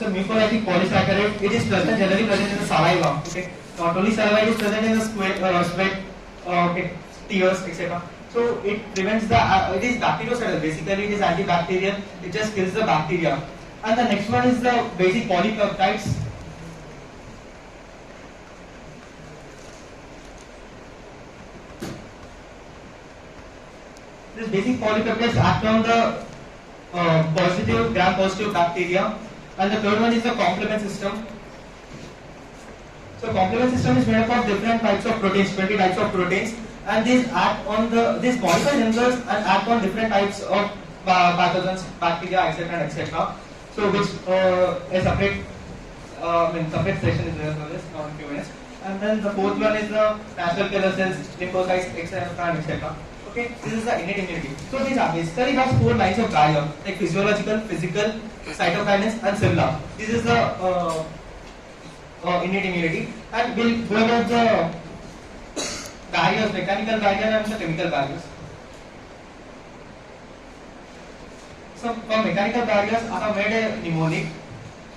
it's a mucolytic polysaccharide. It is present generally present in the saliva. Okay, not only saliva, it is present in the sweat, okay, tears, etc. So it prevents the. It is bactericidal. Basically, it is antibacterial. It just kills the bacteria. And the next one is the basic polypeptides. These basic polypeptides act on the positive, gram-positive bacteria, and the third one is the complement system. So complement system is made up of different types of proteins, 20 types of proteins, and these act on these modify themselves and act on different types of pathogens, bacteria, etc., etc. So which a separate, separate session is there for this, now in a few minutes. And then the fourth one is the natural killer cells, lymphocytes, etc., etc. Okay, this is the innate immunity. So these are basically has 4 lines of barrier, like physiological, physical, cytokinase, and cellular. This is the innate immunity, and we'll go about the barriers, mechanical barrier and the chemical barriers. So for mechanical barriers, I have made a mnemonic.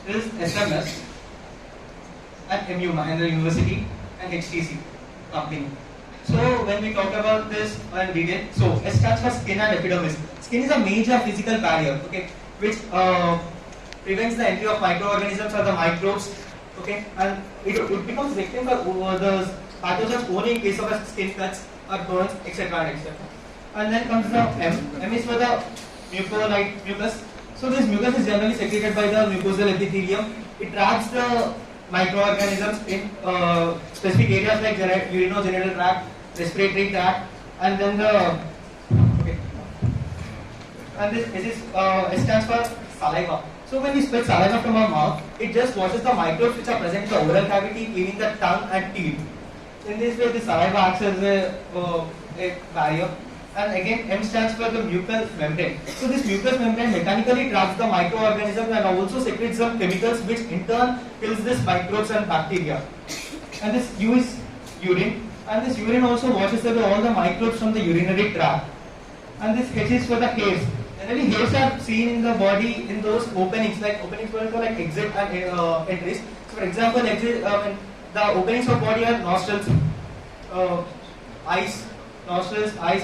This is SMS and MU, Mahindra University, and HTC company. So when we talk about this in detail, so S stands for skin and epidermis. Skin is a major physical barrier, okay, which prevents the entry of microorganisms or the microbes, okay, and it becomes victim for the pathogens only in case of a skin cuts or burns, etc., etc. And then comes the M. M is for the mucus. So this mucus is generally secreted by the mucosal epithelium. It traps the microorganisms in specific areas like urinogenital tract, respiratory tract, and then the this S stands for saliva. So when we spit saliva from our mouth, it just washes the microbes which are present in the oral cavity, cleaning the tongue and teeth. In this way, the saliva acts as a barrier. And again, M stands for the mucous membrane. So this mucous membrane mechanically traps the microorganisms and also secretes some chemicals which in turn kills these microbes and bacteria. And this U is urine, and this urine also washes away all the microbes from the urinary tract. And this H is for the hairs. Generally, hairs are seen in the body in those openings were for like exit and entries. So for example, the openings of body are nostrils, eyes,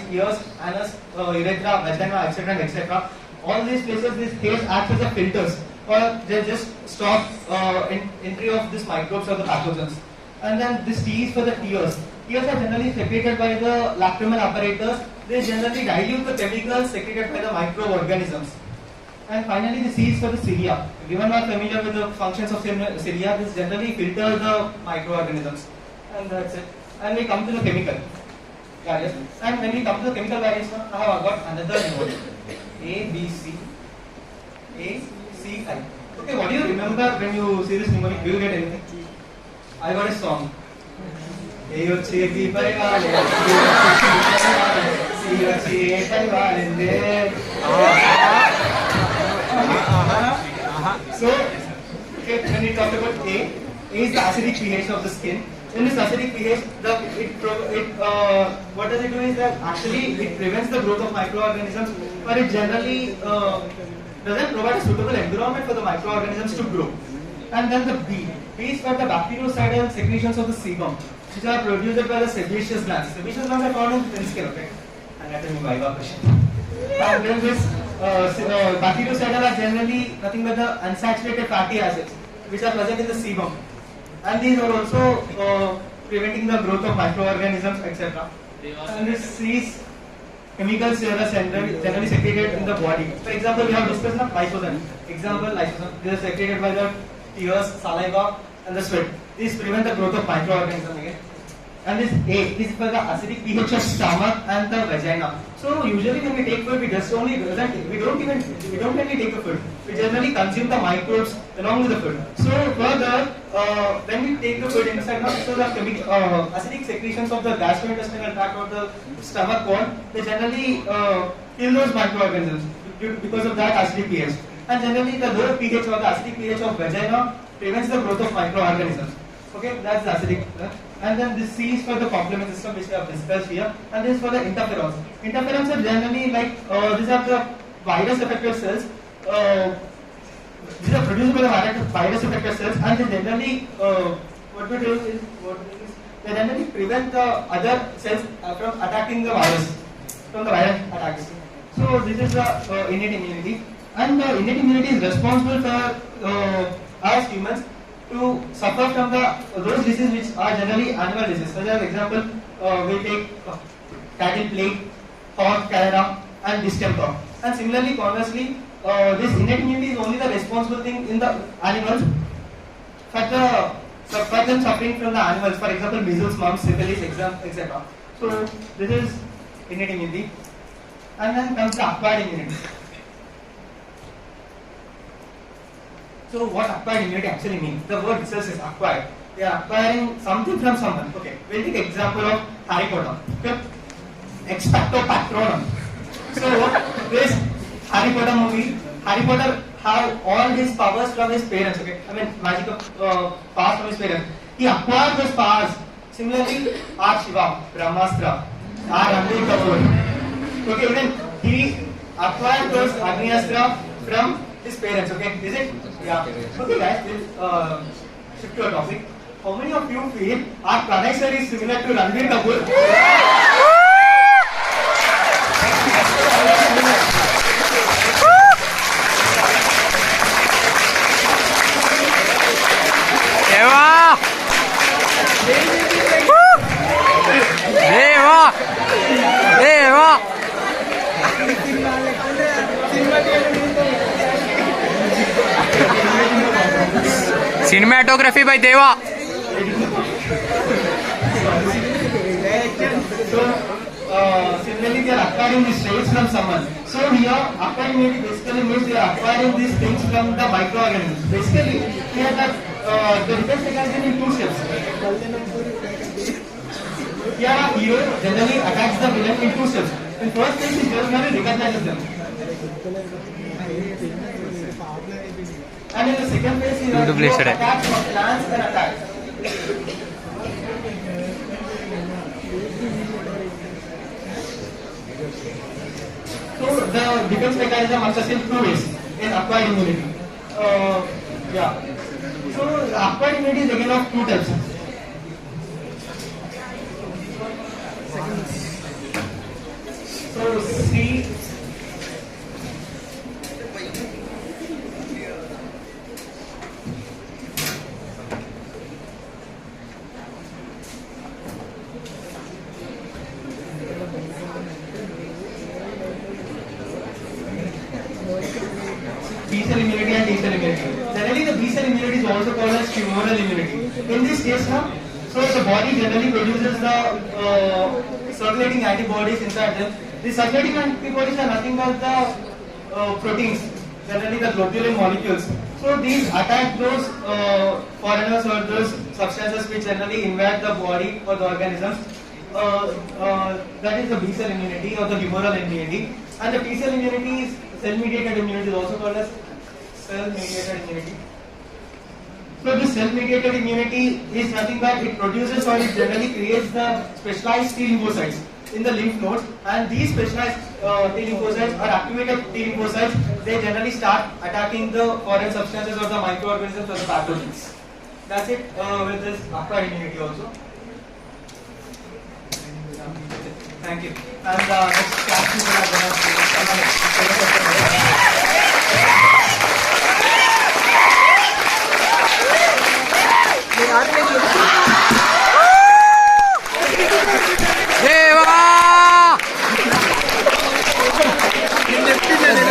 ears, anus, urethra, vagina, etc., etc. All these places, these hairs act as a filters, or they just stop entry of these microbes or the pathogens. And then this T is for the tears. Tears are generally secreted by the lacrimal apparatus. They generally dilute the chemicals secreted by the microorganisms. And finally, the C is for the cilia. Everyone are familiar with the functions of cilia. This generally filter the microorganisms. And that's it. And we come to the chemical barriers. And when we come to the chemical barriers, I have got another node. A, B, C, I. Okay, what do you remember when you see this mnemonic? Do you get anything? I got a song. A వచ్చి B పరివాలే C వచ్చి A పరివాలిందే. So, okay, when we talk about A is the acidic pH of the skin. In this acidic pH, what does it do is that actually it prevents the growth of microorganisms, but it generally doesn't provide a suitable environment for the microorganisms to grow. And then the B is for the bactericidal secretions of the sebum, which are produced by the sebaceous glands. Sebaceous glands are found in thin skin, okay? And that is my Viva question. And then this bactericidal are generally nothing but the unsaturated fatty acids, which are present in the sebum. And these are also preventing the growth of microorganisms, etc. And this is chemicals that are generally secreted in the body. For example, we have discussed lysozyme. Example, lysozyme. They are secreted by the tears, saliva, and the sweat. These prevent the growth of microorganisms again. And this A is for the acidic pH of stomach and the vagina. So usually when we take food, we don't really take the food. We generally consume the microbes along with the food. So further, when we take the food inside, so the acidic secretions of the gastrointestinal tract or the stomach wall, they generally kill those microorganisms because of that acidic pH. And generally the lower pH or the acidic pH of vagina prevents the growth of microorganisms. Okay, that's the acidic. And then this C is for the complement system, which we have discussed here, and this is for the interferons. Interferons are generally like these are the virus affected cells these are produced by the virus affected cells, and they generally what we do is they generally prevent the other cells from attacking the virus, from the virus attacks. So this is the innate immunity, and the innate immunity is responsible for us humans to suffer from those diseases which are generally animal diseases. Such as example, we take cattle plague, hog cholera, and distemper. And similarly, conversely, this innate immunity is only the responsible thing in the animals for them suffering from the animals. For example, measles, mumps, syphilis, etc. So this is innate immunity, and then comes the acquired immunity. So what acquired immunity actually means? The word itself is acquired. They are acquiring something from someone. Okay, we'll take example of Harry Potter. Okay, Expecto Patronum. So this Harry Potter movie, Harry Potter have all his powers from his parents. Okay, I mean magical powers from his parents. He acquired those powers. Similarly, our Shiva, Brahmastra, our Ranbir Kapoor. Okay, even he acquired those Agniastra from his parents. Okay, is it? Yeah. Okay, guys, we'll shift to a topic. How many of you feel our Pranay sir is similar to Ranbir Kapoor? Cinematography by Deva. So, similarly, they are acquiring these traits from someone. So here, acquiring immunity basically means they are acquiring these things from the microorganisms. Basically, here the defense mechanism in two steps. Here, a hero generally attacks the villain in two steps. In first place, he just recognizes them. And in the second phase, he attacks or plans an attack. So the defense mechanism works in two ways in acquired immunity. Yeah. So acquired immunity is again of two types. So C. B-cell immunity and T-cell immunity. Generally, the B-cell immunity is also called as humoral immunity. In this case, now, so the body generally produces the circulating antibodies inside them. The circulating antibodies are nothing but the proteins, generally the globulin molecules. So these attack those foreigners or those substances which generally invade the body or the organisms. That is the B-cell immunity or the humoral immunity. And the T-cell immunity is cell-mediated immunity, is also called as cell-mediated immunity. So this cell-mediated immunity is nothing but it produces or it generally creates the specialized T lymphocytes in the lymph nodes, and these specialized T lymphocytes or activated T lymphocytes, they generally start attacking the foreign substances or the microorganisms or the pathogens. That's it with this acquired immunity also. Thank you. And next class we will have